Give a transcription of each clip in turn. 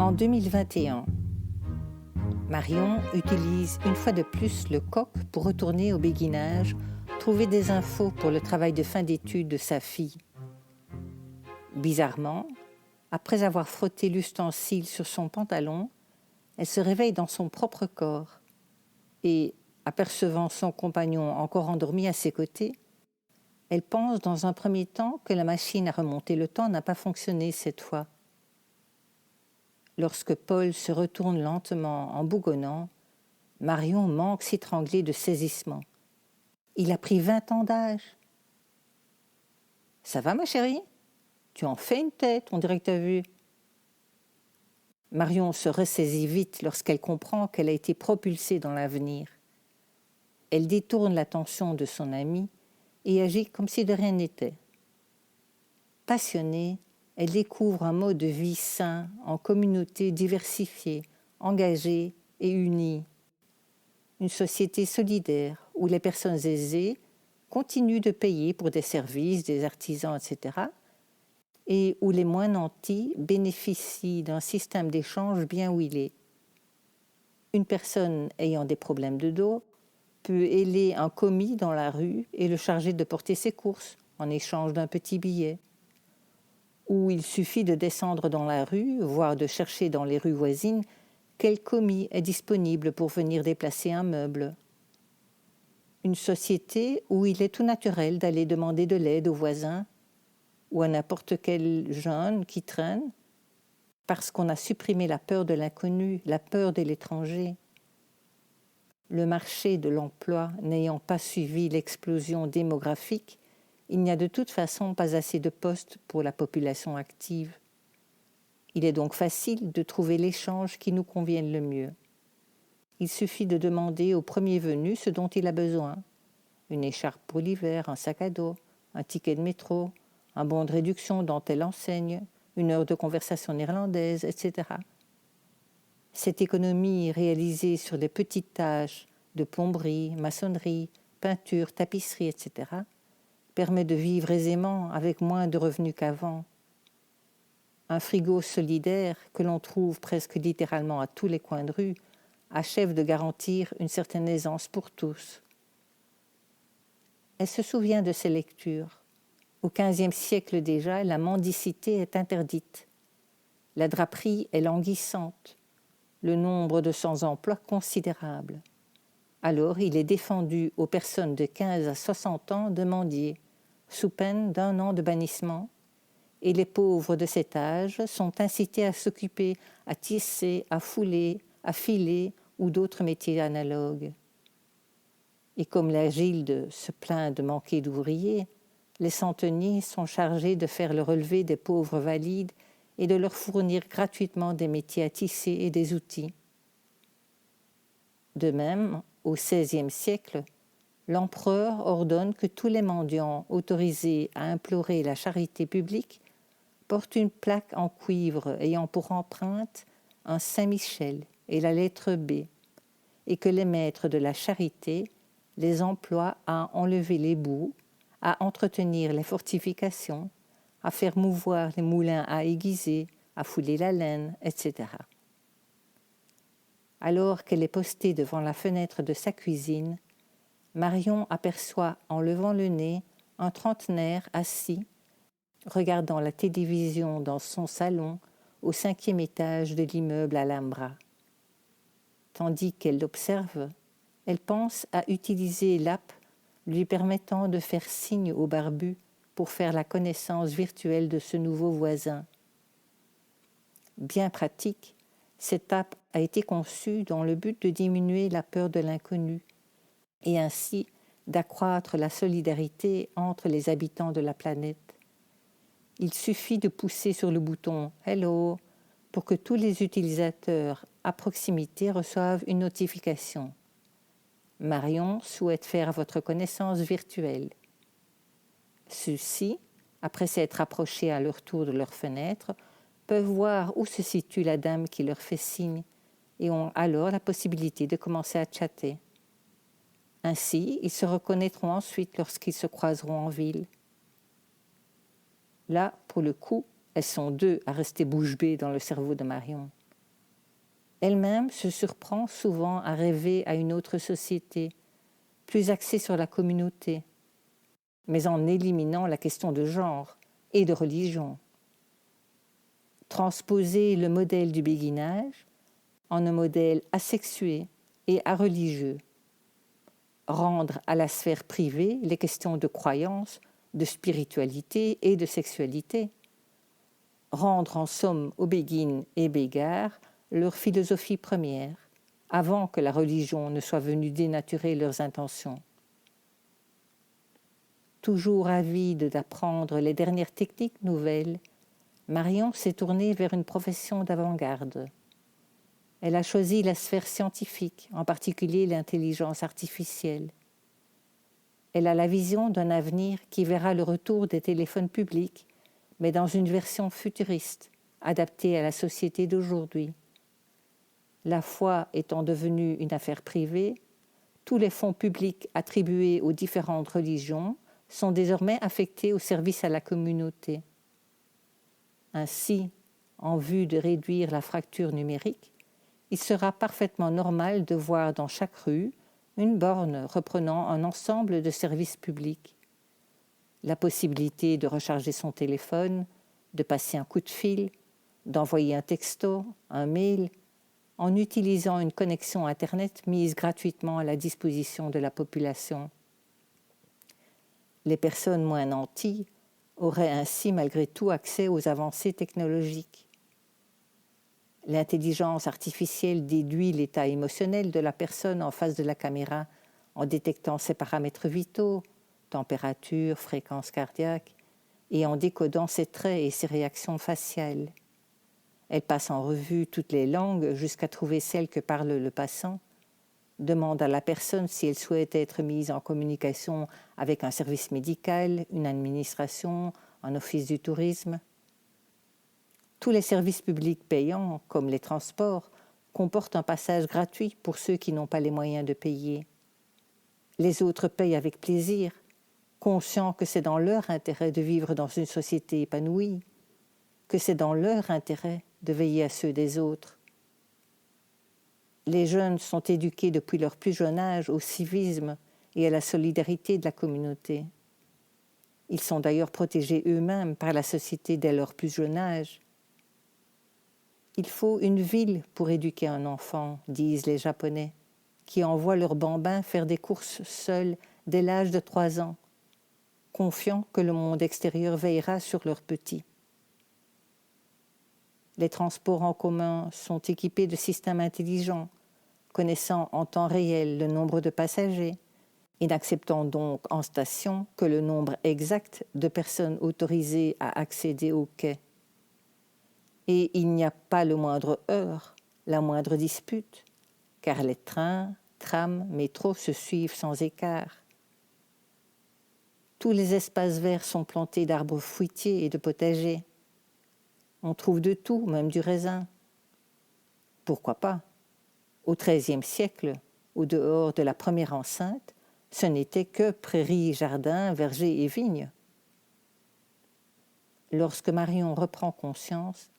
En 2021, Marion utilise une fois de plus le coq pour retourner au béguinage, trouver des infos pour le travail de fin d'études de sa fille. Bizarrement, après avoir frotté l'ustensile sur son pantalon, elle se réveille dans son propre corps et, apercevant son compagnon encore endormi à ses côtés, elle pense dans un premier temps que la machine à remonter le temps n'a pas fonctionné cette fois. Lorsque Paul se retourne lentement en bougonnant, Marion manque s'étrangler de saisissement. Il a pris 20 ans d'âge. « Ça va, ma chérie ? Tu en fais une tête, on dirait que t'as vu. » Marion se ressaisit vite lorsqu'elle comprend qu'elle a été propulsée dans l'avenir. Elle détourne l'attention de son ami et agit comme si de rien n'était. Passionnée, elle découvre un mode de vie sain, en communauté diversifiée, engagée et unie. Une société solidaire où les personnes aisées continuent de payer pour des services, des artisans, etc., et où les moins nantis bénéficient d'un système d'échange bien huilé. Une personne ayant des problèmes de dos peut héler un commis dans la rue et le charger de porter ses courses en échange d'un petit billet. Ou il suffit de descendre dans la rue, voire de chercher dans les rues voisines quel commis est disponible pour venir déplacer un meuble. Une société où il est tout naturel d'aller demander de l'aide aux voisins ou à n'importe quel jeune qui traîne, parce qu'on a supprimé la peur de l'inconnu, la peur de l'étranger. Le marché de l'emploi n'ayant pas suivi l'explosion démographique, il n'y a de toute façon pas assez de postes pour la population active. Il est donc facile de trouver l'échange qui nous convienne le mieux. Il suffit de demander au premier venu ce dont il a besoin. Une écharpe pour l'hiver, un sac à dos, un ticket de métro, un bon de réduction dans telle enseigne, une heure de conversation néerlandaise, etc. Cette économie réalisée sur des petites tâches de plomberie, maçonnerie, peinture, tapisserie, etc., permet de vivre aisément avec moins de revenus qu'avant. Un frigo solidaire que l'on trouve presque littéralement à tous les coins de rue achève de garantir une certaine aisance pour tous. Elle se souvient de ses lectures. Au XVe siècle déjà, la mendicité est interdite. La draperie est languissante. Le nombre de sans-emploi considérable. Alors, il est défendu aux personnes de 15 à 60 ans de mendier, sous peine d'1 an de bannissement, et les pauvres de cet âge sont incités à s'occuper, à tisser, à fouler, à filer ou d'autres métiers analogues. Et comme la gilde se plaint de manquer d'ouvriers, les centeniers sont chargés de faire le relevé des pauvres valides et de leur fournir gratuitement des métiers à tisser et des outils. De même, au XVIe siècle, l'empereur ordonne que tous les mendiants autorisés à implorer la charité publique portent une plaque en cuivre ayant pour empreinte un Saint-Michel et la lettre B, et que les maîtres de la charité les emploient à enlever les boues, à entretenir les fortifications, à faire mouvoir les moulins à aiguiser, à fouler la laine, etc. Alors qu'elle est postée devant la fenêtre de sa cuisine, Marion aperçoit en levant le nez un trentenaire assis, regardant la télévision dans son salon au 5e étage de l'immeuble Alhambra. Tandis qu'elle l'observe, elle pense à utiliser l'app lui permettant de faire signe au barbu pour faire la connaissance virtuelle de ce nouveau voisin. Bien pratique, cette app a été conçue dans le but de diminuer la peur de l'inconnu et ainsi d'accroître la solidarité entre les habitants de la planète. Il suffit de pousser sur le bouton « Hello » pour que tous les utilisateurs à proximité reçoivent une notification. Marion souhaite faire votre connaissance virtuelle. Ceux-ci, après s'être approchés à leur tour de leur fenêtre, peuvent voir où se situe la dame qui leur fait signe et ont alors la possibilité de commencer à chatter. Ainsi, ils se reconnaîtront ensuite lorsqu'ils se croiseront en ville. Là, pour le coup, elles sont deux à rester bouche bée dans le cerveau de Marion. elle-même se surprend souvent à rêver à une autre société, plus axée sur la communauté, mais en éliminant la question de genre et de religion. Transposer le modèle du béguinage en un modèle asexué et areligieux. Rendre à la sphère privée les questions de croyance, de spiritualité et de sexualité. Rendre en somme aux béguines et béguards leur philosophie première, avant que la religion ne soit venue dénaturer leurs intentions. Toujours avide d'apprendre les dernières techniques nouvelles, Marion s'est tournée vers une profession d'avant-garde. Elle a choisi la sphère scientifique, en particulier l'intelligence artificielle. Elle a la vision d'un avenir qui verra le retour des téléphones publics, mais dans une version futuriste, adaptée à la société d'aujourd'hui. La foi étant devenue une affaire privée, tous les fonds publics attribués aux différentes religions sont désormais affectés au service à la communauté. Ainsi, en vue de réduire la fracture numérique, il sera parfaitement normal de voir dans chaque rue une borne reprenant un ensemble de services publics. La possibilité de recharger son téléphone, de passer un coup de fil, d'envoyer un texto, un mail, en utilisant une connexion Internet mise gratuitement à la disposition de la population. Les personnes moins nanties auraient ainsi malgré tout accès aux avancées technologiques. L'intelligence artificielle déduit l'état émotionnel de la personne en face de la caméra en détectant ses paramètres vitaux, température, fréquence cardiaque, et en décodant ses traits et ses réactions faciales. Elle passe en revue toutes les langues jusqu'à trouver celle que parle le passant, demande à la personne si elle souhaite être mise en communication avec un service médical, une administration, un office du tourisme. Tous les services publics payants, comme les transports, comportent un passage gratuit pour ceux qui n'ont pas les moyens de payer. Les autres payent avec plaisir, conscients que c'est dans leur intérêt de vivre dans une société épanouie, que c'est dans leur intérêt de veiller à ceux des autres. Les jeunes sont éduqués depuis leur plus jeune âge au civisme et à la solidarité de la communauté. Ils sont d'ailleurs protégés eux-mêmes par la société dès leur plus jeune âge. Il faut une ville pour éduquer un enfant, disent les Japonais, qui envoient leurs bambins faire des courses seuls dès l'âge de 3 ans, confiants que le monde extérieur veillera sur leurs petits. Les transports en commun sont équipés de systèmes intelligents, connaissant en temps réel le nombre de passagers et n'acceptant donc en station que le nombre exact de personnes autorisées à accéder au quai. Et il n'y a pas le moindre heurt, la moindre dispute, car les trains, trams, métros se suivent sans écart. Tous les espaces verts sont plantés d'arbres fruitiers et de potagers. On trouve de tout, même du raisin. Pourquoi pas? Au XIIIe siècle, au dehors de la première enceinte, ce n'était que prairies, jardins, vergers et vignes. Lorsque Marion reprend conscience,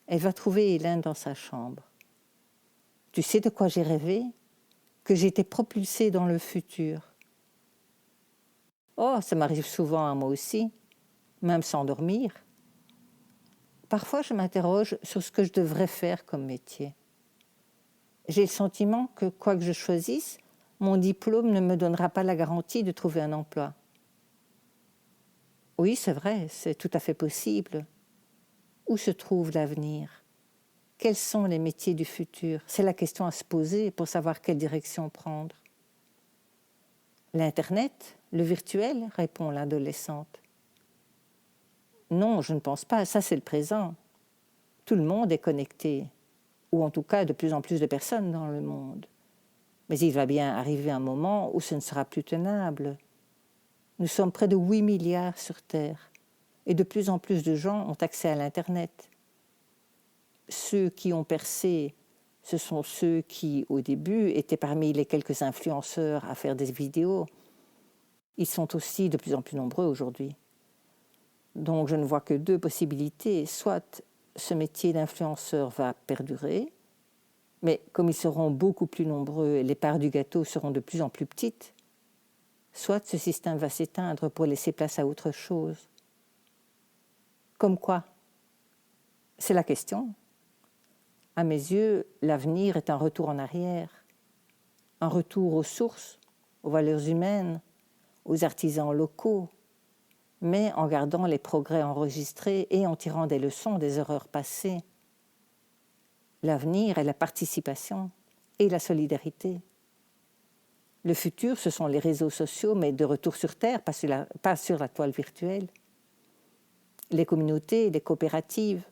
elle va trouver Hélène dans sa chambre. « Tu sais de quoi j'ai rêvé? Que j'étais propulsée dans le futur. » « Oh, ça m'arrive souvent à moi aussi, même sans dormir. Parfois, je m'interroge sur ce que je devrais faire comme métier. J'ai le sentiment que, quoi que je choisisse, mon diplôme ne me donnera pas la garantie de trouver un emploi. Oui, c'est vrai, c'est tout à fait possible. Où se trouve l'avenir? Quels sont les métiers du futur? C'est la question à se poser pour savoir quelle direction prendre. L'Internet, le virtuel, répond l'adolescente. Non, je ne pense pas, ça c'est le présent. Tout le monde est connecté, ou en tout cas de plus en plus de personnes dans le monde. Mais il va bien arriver un moment où ce ne sera plus tenable. Nous sommes près de 8 milliards sur Terre, et de plus en plus de gens ont accès à l'Internet. Ceux qui ont percé, ce sont ceux qui, au début, étaient parmi les quelques influenceurs à faire des vidéos. Ils sont aussi de plus en plus nombreux aujourd'hui. Donc je ne vois que 2 possibilités. Soit ce métier d'influenceur va perdurer, Mais comme ils seront beaucoup plus nombreux et les parts du gâteau seront de plus en plus petites, soit ce système va s'éteindre pour laisser place à autre chose. Comme quoi? C'est la question. À mes yeux, l'avenir est un retour en arrière, un retour aux sources, aux valeurs humaines, aux artisans locaux, mais en gardant les progrès enregistrés et en tirant des leçons des erreurs passées. L'avenir est la participation et la solidarité. Le futur, ce sont les réseaux sociaux, mais de retour sur Terre, pas sur la toile virtuelle. Les communautés, les coopératives.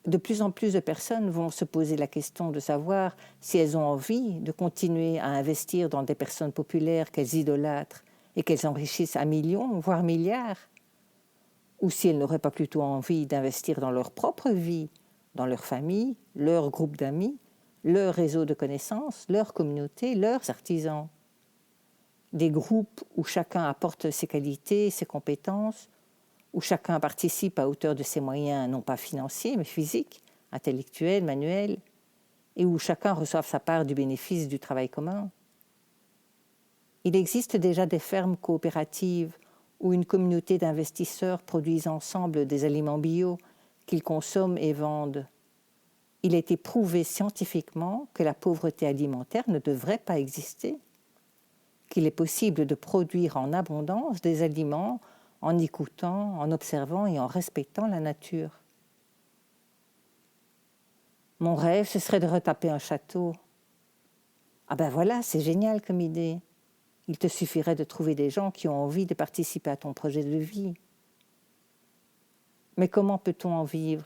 De plus en plus de personnes vont se poser la question de savoir si elles ont envie de continuer à investir dans des personnes populaires qu'elles idolâtrent et qu'elles enrichissent à millions, voire milliards, ou si elles n'auraient pas plutôt envie d'investir dans leur propre vie, dans leur famille, leur groupe d'amis, leur réseau de connaissances, leur communauté, leurs artisans. Des groupes où chacun apporte ses qualités, ses compétences, où chacun participe à hauteur de ses moyens, non pas financiers, mais physiques, intellectuels, manuels, et où chacun reçoive sa part du bénéfice du travail commun. Il existe déjà des fermes coopératives où une communauté d'investisseurs produisent ensemble des aliments bio qu'ils consomment et vendent. Il a été prouvé scientifiquement que la pauvreté alimentaire ne devrait pas exister, qu'il est possible de produire en abondance des aliments en écoutant, en observant et en respectant la nature. Mon rêve, ce serait de retaper un château. Ah ben voilà, c'est génial comme idée. Il te suffirait de trouver des gens qui ont envie de participer à ton projet de vie. Mais comment peut-on en vivre?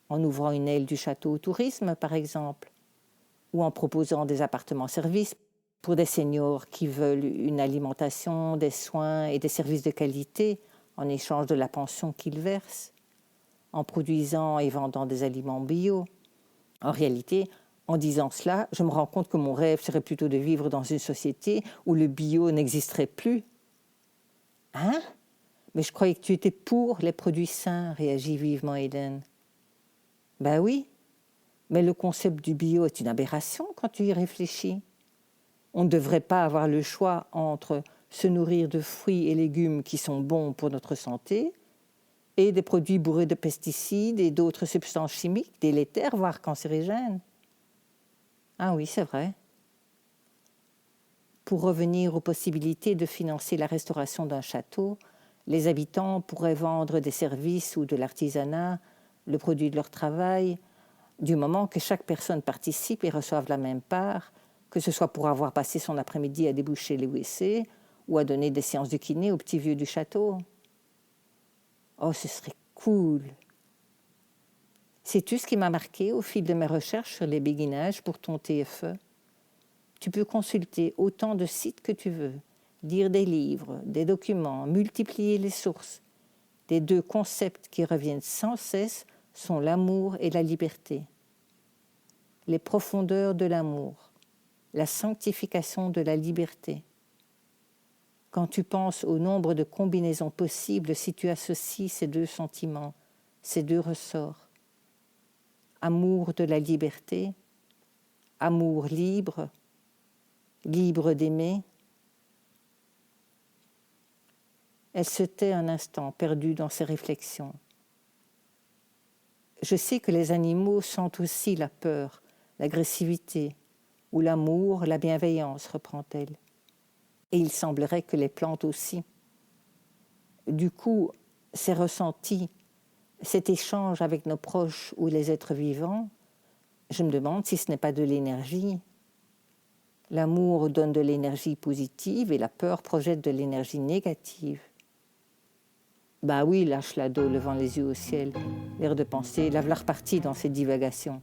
En ouvrant une aile du château au tourisme, par exemple, ou en proposant des appartements-services pour des seniors qui veulent une alimentation, des soins et des services de qualité en échange de la pension qu'ils versent, en produisant et vendant des aliments bio. En réalité, en disant cela, je me rends compte que mon rêve serait plutôt de vivre dans une société où le bio n'existerait plus. Hein? Mais je croyais que tu étais pour les produits sains, réagit vivement Hélène. Ben oui, mais le concept du bio est une aberration quand tu y réfléchis. On ne devrait pas avoir le choix entre se nourrir de fruits et légumes qui sont bons pour notre santé et des produits bourrés de pesticides et d'autres substances chimiques délétères, voire cancérigènes. Ah oui, c'est vrai. Pour revenir aux possibilités de financer la restauration d'un château, les habitants pourraient vendre des services ou de l'artisanat, le produit de leur travail, du moment que chaque personne participe et reçoive la même part, que ce soit pour avoir passé son après-midi à déboucher les WC ou à donner des séances de kiné aux petits vieux du château. Oh, ce serait cool! Sais-tu ce qui m'a marqué au fil de mes recherches sur les béguinages pour ton TFE? Tu peux consulter autant de sites que tu veux, lire des livres, des documents, multiplier les sources. Les deux concepts qui reviennent sans cesse sont l'amour et la liberté. Les profondeurs de l'amour, la sanctification de la liberté. Quand tu penses au nombre de combinaisons possibles si tu associes ces deux sentiments, ces deux ressorts. Amour de la liberté, amour libre, libre d'aimer. Elle se tait un instant, perdue dans ses réflexions. Je sais que les animaux sentent aussi la peur, l'agressivité, ou l'amour, la bienveillance, reprend-elle. Et il semblerait que les plantes aussi. Du coup, ces ressentis, cet échange avec nos proches ou les êtres vivants, je me demande si ce n'est pas de l'énergie. L'amour donne de l'énergie positive et la peur projette de l'énergie négative. Bah oui, lâche l'ado, levant les yeux au ciel, l'air de penser, la voilà repartie dans ses divagations.